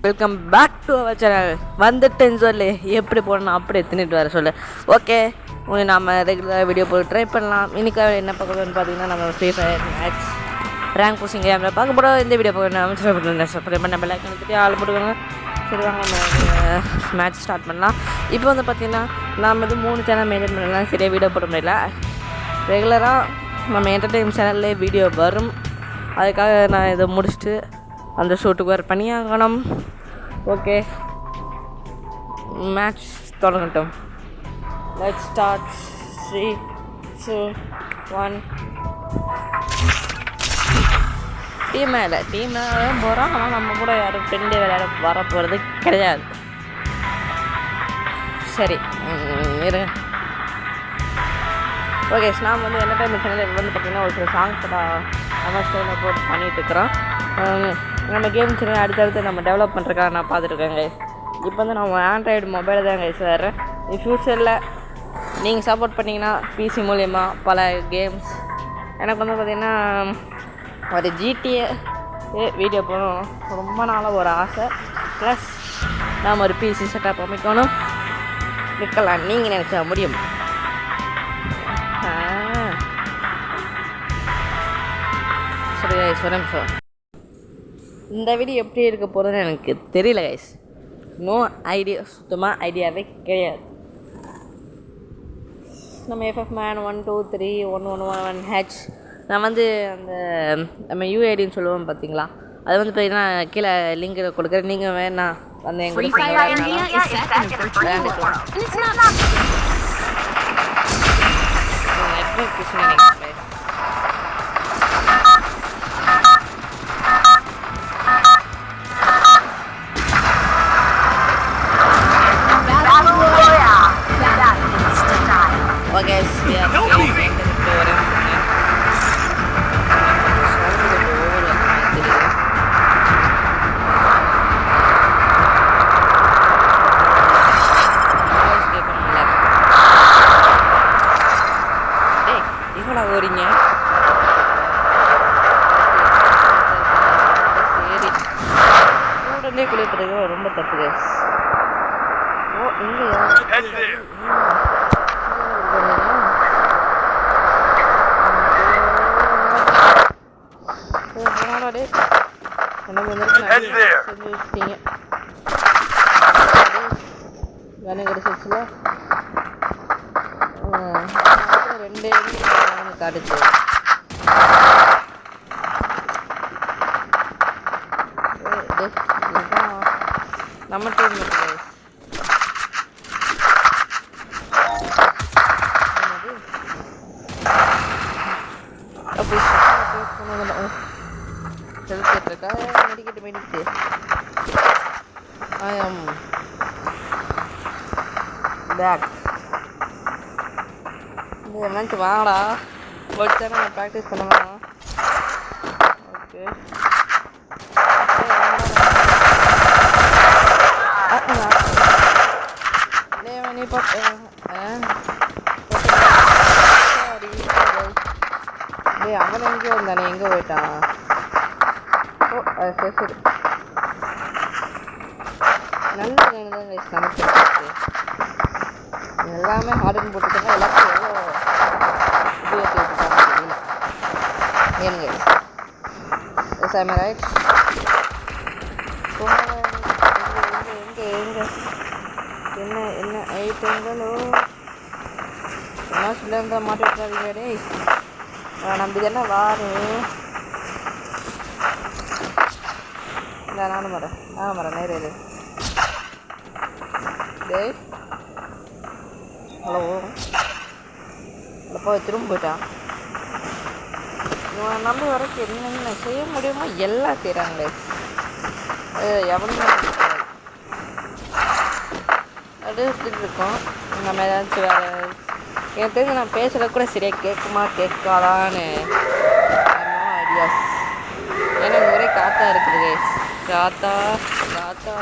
Welcome back to our channel. வந்துட்டேன்னு சொல்லு, எப்படி போடணும் அப்படி எடுத்துகிட்டு வர சொல்லு. ஓகே, நம்ம ரெகுலராக வீடியோ போட்டு ட்ரை பண்ணலாம். இன்றைக்காக என்ன பார்க்கணும்னு பார்த்தீங்கன்னா, நம்ம free fire match rank pushing கேமில் பார்க்க போகிறோம். இந்த வீடியோ சப்ஸ்கிரைப் பண்ண பெல் ஐக்கான் கொடுத்துட்டு ஆள் போட்டுக்கோங்க. சரி வாங்க, நம்ம மேட்ச் ஸ்டார்ட் பண்ணலாம். இப்போ வந்து பார்த்தீங்கன்னா, நாம் வந்து 3 சேனல் மெயின்டைன் பண்ணலாம். சரியாக வீடியோ போட முடியல. ரெகுலராக நம்ம என்டர்டெயின் சேனல்லே வீடியோ வரும். அதுக்காக நான் இதை முடிச்சுட்டு அந்த ஷூட்டுக்கு வேறு பண்ணியாகணும். ஓகே, மேட்ச் தொடங்கட்டும். Let's start. 3, 2, 1. டீம் மேலே போகிறோம். ஆனால் நம்ம கூட யாரும் ஃப்ரெண்டு விளையாட வர போகிறது கிடையாது. சரி இரு. ஓகே, நான் வந்து என்டர்டைன்மெண்ட் சேனல் வந்து பார்த்திங்கன்னா ஒரு சில சாங்ஸ் நம்ம சேனலில் போட்டு பண்ணிகிட்ருக்குறோம். நம்ம கேம் சேனல் அடுத்தடுத்து நம்ம டெவலப் பண்ணுறதுக்காக நான் பார்த்துருக்கேங்க. இப்போ வந்து நம்ம ஆண்ட்ராய்டு மொபைல் தான் கைஸ் வேறு. ஃப்யூச்சரில் நீங்கள் சப்போர்ட் பண்ணிங்கன்னா பிசி மூலயமா பல கேம்ஸ் எனக்கு வந்து பார்த்திங்கன்னா ஒரு ஜிடிஏ வீடியோ போகணும் ரொம்ப நாளாக ஒரு ஆசை. ப்ளஸ் நாம் ஒரு பிசி செட்டப் அமைக்கணும். நிற்கலாம், நீங்கள் நினச்சா முடியும். சரி கைஸ், ஒரு நிமிஷம். இந்த வீடியோ எப்படி இருக்க போகிறதுன்னு எனக்கு தெரியல கைஸ். நோ ஐடியா, சுத்தமாக ஐடியாவே கிடையாது. நம்ம எஃப்எஃப் மேன் 12311H நான் வந்து அந்த நம்ம யூஐடின்னு சொல்லுவோம் பார்த்தீங்களா, அது வந்து பார்த்தீங்கன்னா கீழே லிங்க் கொடுக்குறேன். நீங்கள் வேணா வந்து எங்கள் Okay, ஓடிங்க. உடனே குளிப்பதுக்கு ரொம்ப தப்பு கைஸ். ஓ இல்லையா, எனக்கு வந்துருக்கீங்க கனு கிடைச்சிச்சுல. 2 காட்டுச்சு. நம்ம டீம் செலுத்திட்டுருக்கா. மெடிக்கிட்டு ஐ ஆம் பேக். இந்த மேட்ச் வாடா போட்டு நான் ப்ராக்டிஸ் பண்ணுவேன். ஓகே, நீ அவன் எங்கே வந்தானே, எங்கே போயிட்டான்? ஓ சரி சரி, நல்ல நமக்கு எல்லாமே ஹார்டுன்னு போட்டுருக்காங்க. எல்லாத்தையும் எவ்வளோ உபயோகிச்சு விட்டுருக்காங்க தெரியல. ஏனுங்க எஸ் ஐ ரைட். எங்கே என்ன என்ன ஐட்டங்களோ என்ன சொல்லியிருந்தா மாட்டி விட்டுறாதீங்க. டே நம்பி தானே வாரு. இல்லை நானும் வரேன் நேரில். டேய் ஹலோ, இல்லை போய் திரும்ப போயிட்டான். இவன் நம்பி வரைக்கும் என்னென்ன செய்ய முடியுமோ எல்லாம் செய்கிறாங்களே. எவனுமே அது சுற்றிட்டு இருக்கோம். நம்ம ஏதாச்சும் வேறு எனக்கு தெரிஞ்சு நான் பேசுகிறது கூட சரியாக கேட்குமா கேட்காதான்னு ஐடியாஸ். ஏன்னா ஒரே காற்றா இருக்குது கைஸ். காத்தா காத்தா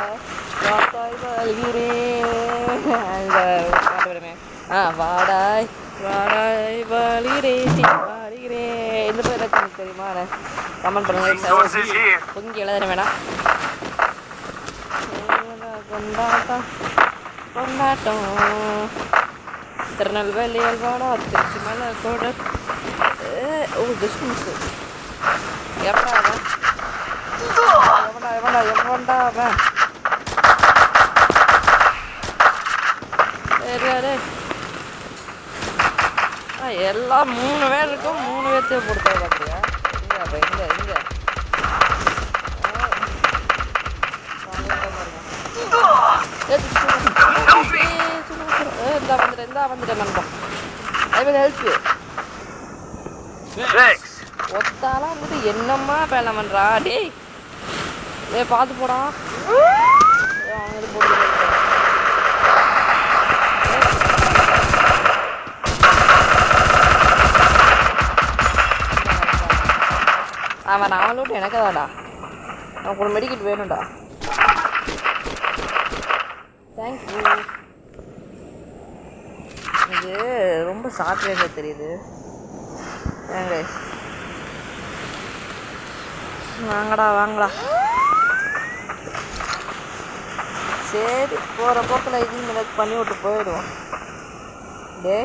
காத்தாய் வாழ்கிறே அந்த பாட்டு வருமே. வாடாய் வாடாய் வாழ்கிறேன் இந்த பேர் எனக்கு தெரியுமா? கமெண்ட் பண்ணுங்க. பொங்கி எழுதுற வேணாம். கொண்டாட்டம் கொண்டாட்டம் திருநெல்வேலி அல்வாடா திருச்சி மலை கூட ஓ டிஸ்டன்ஸ் எவன்டா அவன் எல்லாம் 3 பேர் இருக்கும் 3 பேர்த்தையும் கொடுத்தா பார்த்தியா இங்கே இங்கே வந்துட்டேன் நண்பா ஐ வில் ஹெல்ப் யூ ஒத்தாலாம் வந்துட்டு என்னம்மா பேல பண்ணுறா டேய் பார்த்து போடா அவங்க போட்டு அவன் அவளோட்டு எனக்கு தான்டா அவனுக்கு ஒரு மெடிக்கெட் வேணும்டா தேங்க்யூ இது ரொம்ப சாஃப்ட்வேரில் தெரியுது ஏங்க வாங்கடா சரி போகிற போக்கில் இதையும் எனக்கு பண்ணி விட்டு போயிடுவோம் டே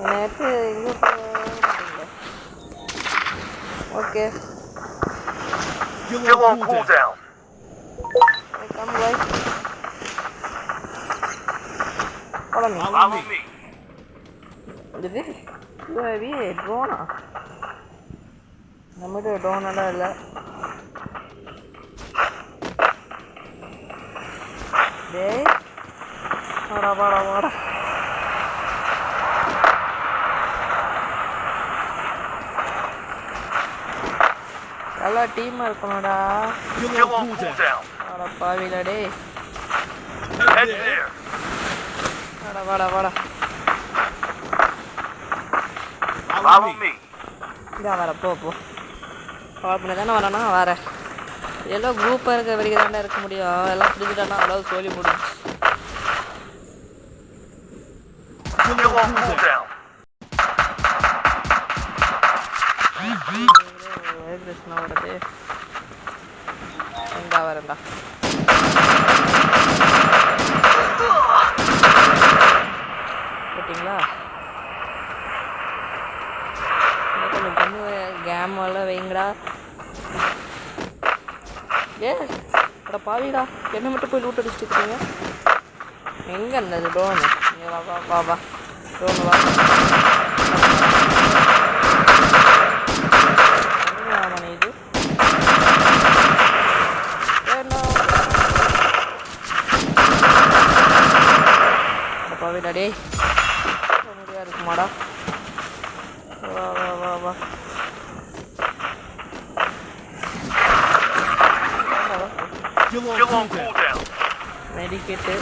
நேற்று எங்கே போகிறீங்க okay come right follow me இது UAV drone நம்மகிட்ட drone எல்லாம் இல்லை டேய் வாடா நல்லா டீமாக இருக்கணும்டா வாடா பாவில டேய் வாடா இதா வர போ கால் பண்ணி தானே வரேன்னா வரேன் எல்லாம் குரூப்பாக இருக்க வரைக்கும் தானே இருக்க முடியும் எல்லாம் பிடிச்சிட்டானா அவ்வளோ சொல்லி முடிஞ்சு வைப்ரேஷனாக வருது வரேன்டா போட்டிங்களா கொஞ்சம் பண்ணு கேமெல்லாம் வைங்கடா அட பாவிடா என்ன மட்டும் போய் லூட் அடிச்சுட்டு இருக்கீங்க எங்கே இருந்தது ட்ரோனு நீங்கள் வா ட்ரோனு வா இது பாவிடா டே முடியா இருக்குமாடா வா மெடிக்கெட்டு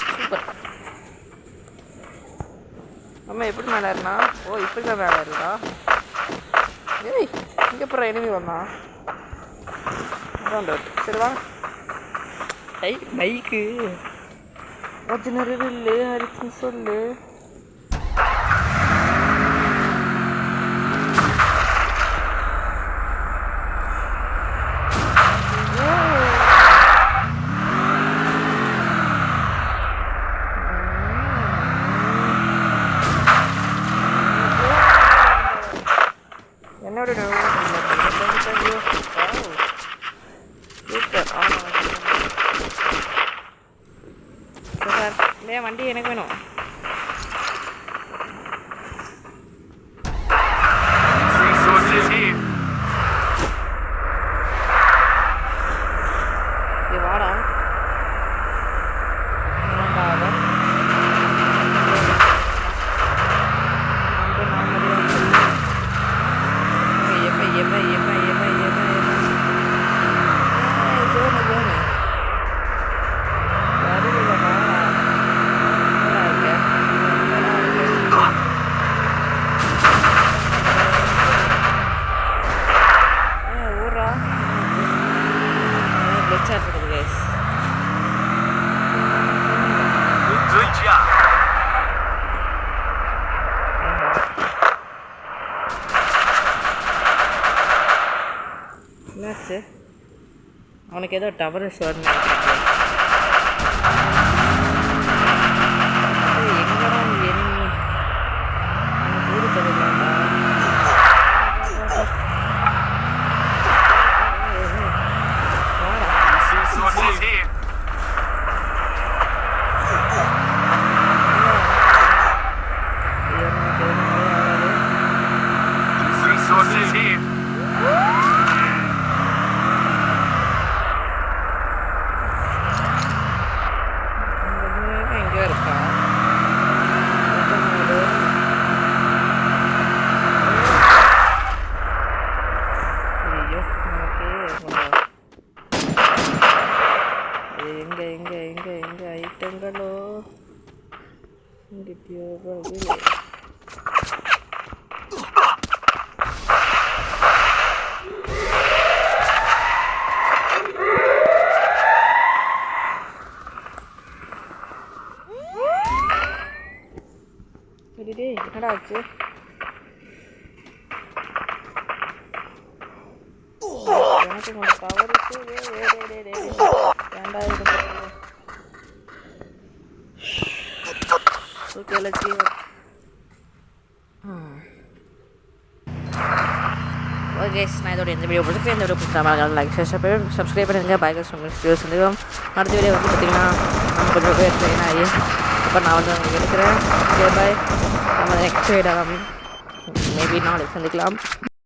சூப்பர் அம்மா எப்படி மேலே ஏறினா ஓ இப்படி தான் மேலே ஏறுதா ஏய் இங்கே அப்புறம் எனிமி வந்தான் சரி வாங்க பைக்கு ஒரிஜினல் இல்லை ஹரிச்சுன்னு சொல்லு என்னோட சூப்பர் வண்டி எனக்கு வேணும் ஆச்சு. அவனுக்கு ஏதோ டவர் ஷோர்னு எங்கடா எனிமி ஊரு தெரியலாம்டா. எங்க ஐட்டங்களோ இங்கிட்டியோ என்னடா ஆச்சு? எனக்கு கொஞ்சம் கவருக்கு வேண்டாம் இது ஓகே லட்சி. ஓகே நான் இதோட இந்த வீடியோ பிடிச்சிருக்கேன். இந்த வீடியோ பிடிச்சா லைக் சப்ஸ்கிரைப் பண்ணுங்க. பாய்க்கு சந்திக்கும். அடுத்த வீடியோ வந்து பார்த்திங்கன்னா நம்ம கொஞ்சம் பேர் ட்ரெயின் ஆகி இப்போ நான் வந்து உங்களுக்கு எடுக்கிறேன். Okay bye. நம்ம நெக்ஸ்ட் வீடியோ மேபி நாளைக்கு சந்திக்கலாம்.